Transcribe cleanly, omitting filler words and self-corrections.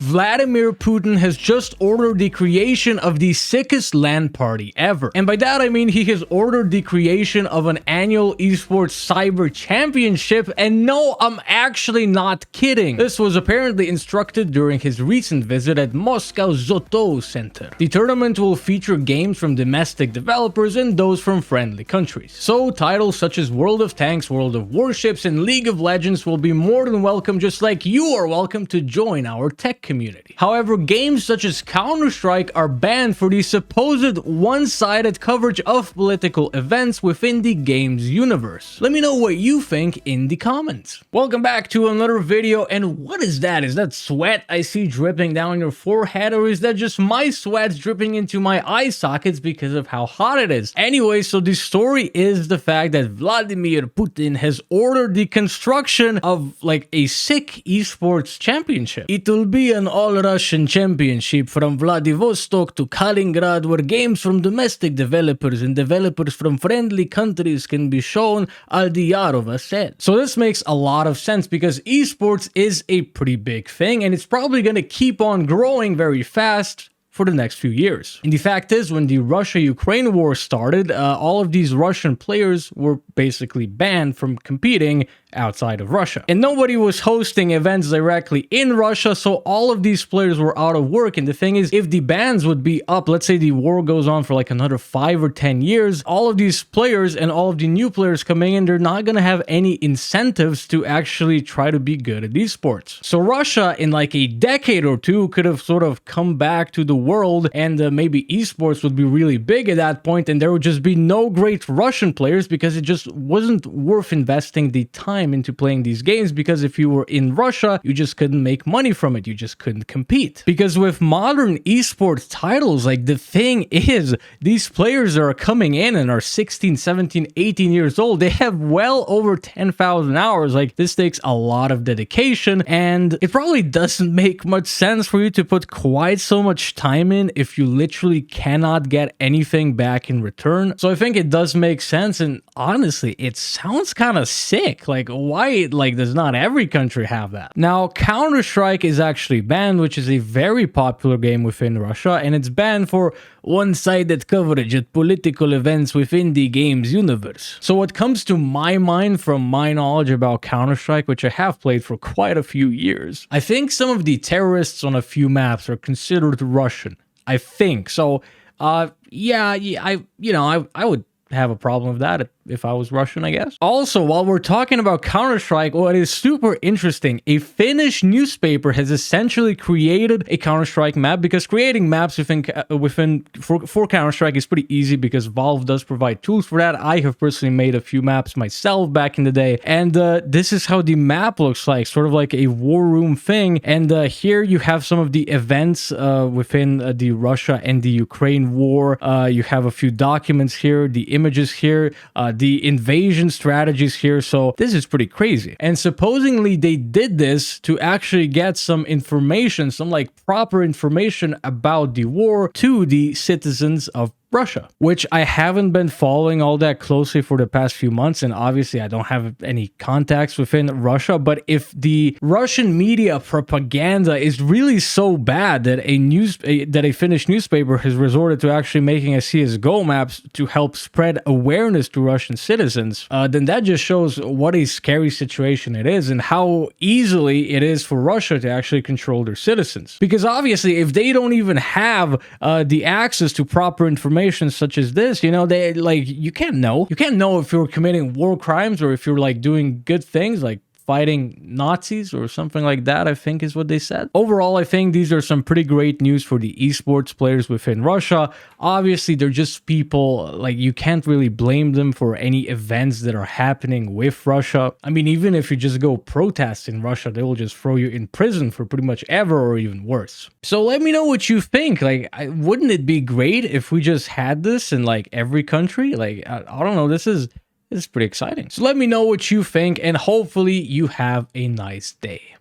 Vladimir Putin has just ordered the creation of the sickest LAN party ever. And by that I mean he has ordered the creation of an annual eSports cyber championship, and no, I'm actually not kidding. This was apparently instructed during his recent visit at Moscow's Zotov center. The tournament will feature games from domestic developers and those from friendly countries. So titles such as World of Tanks, World of Warships, and League of Legends will be more than welcome, just like you are welcome to join our tech community. However, games such as Counter-Strike are banned for the supposed one-sided coverage of political events within the game's universe. Let me know what you think in the comments. Welcome back to another video, and what is that? Is that sweat I see dripping down your forehead, or is that just my sweat dripping into my eye sockets because of how hot it is? Anyway, so the story is the fact that Vladimir Putin has ordered the construction of like a sick esports championship. It will be an all-Russian championship from Vladivostok to Kaliningrad, where games from domestic developers and developers from friendly countries can be shown, Aldiyarova said. So this makes a lot of sense because esports is a pretty big thing, and it's probably going to keep on growing very fast for the next few years. And the fact is, when the Russia-Ukraine war started, all of these Russian players were basically banned from competing outside of Russia. And nobody was hosting events directly in Russia, so all of these players were out of work. And the thing is, if the bans would be up, let's say the war goes on for like another 5 or 10 years, all of these players and all of the new players coming in, they're not going to have any incentives to actually try to be good at esports. So Russia, in like a decade or two, could have sort of come back to the world, and maybe esports would be really big at that point, and there would just be no great Russian players because it just wasn't worth investing the time into playing these games, because if you were in Russia, you just couldn't make money from it. You just couldn't compete. Because with modern esports titles, like, the thing is, these players that are coming in and are 16, 17, 18 years old, they have well over 10,000 hours. Like, this takes a lot of dedication, and it probably doesn't make much sense for you to put quite so much time in if you literally cannot get anything back in return. So I think it does make sense, and honestly, it sounds kind of sick. Like, why, like, does not every country have that? Now, Counter-Strike is actually banned, which is a very popular game within Russia, and it's banned for one-sided coverage at political events within the game's universe. So what comes to my mind from my knowledge about Counter-Strike, which I have played for quite a few years, I think some of the terrorists on a few maps are considered Russian. I think. So, I would have a problem with that if I was Russian, I guess. Also, while we're talking about Counter-Strike, what is super interesting, a Finnish newspaper has essentially created a Counter-Strike map, because creating maps for Counter-Strike is pretty easy because Valve does provide tools for that. I have personally made a few maps myself back in the day, and this is how the map looks like, sort of like a war room thing. And here you have some of the events within the Russia and the Ukraine war. You have a few documents here, the images here, the invasion strategies here. So this is pretty crazy. And supposedly they did this to actually get some information, some like proper information about the war to the citizens of Russia, which I haven't been following all that closely for the past few months, and obviously I don't have any contacts within Russia. But if the Russian media propaganda is really so bad that a Finnish newspaper has resorted to actually making a CSGO maps to help spread awareness to Russian citizens, then that just shows what a scary situation it is and how easily it is for Russia to actually control their citizens. Because obviously, if they don't even have the access to proper information such as this, you know, they like, you can't know if you're committing war crimes or if you're like doing good things like fighting Nazis or something like that, I think is what they said. Overall, I think these are some pretty great news for the esports players within Russia. Obviously, they're just people, like, you can't really blame them for any events that are happening with Russia. I mean, even if you just go protest in Russia, they will just throw you in prison for pretty much ever, or even worse. So let me know what you think. Like, wouldn't it be great if we just had this in like every country? Like, I don't know, this is pretty exciting. So let me know what you think, and hopefully you have a nice day.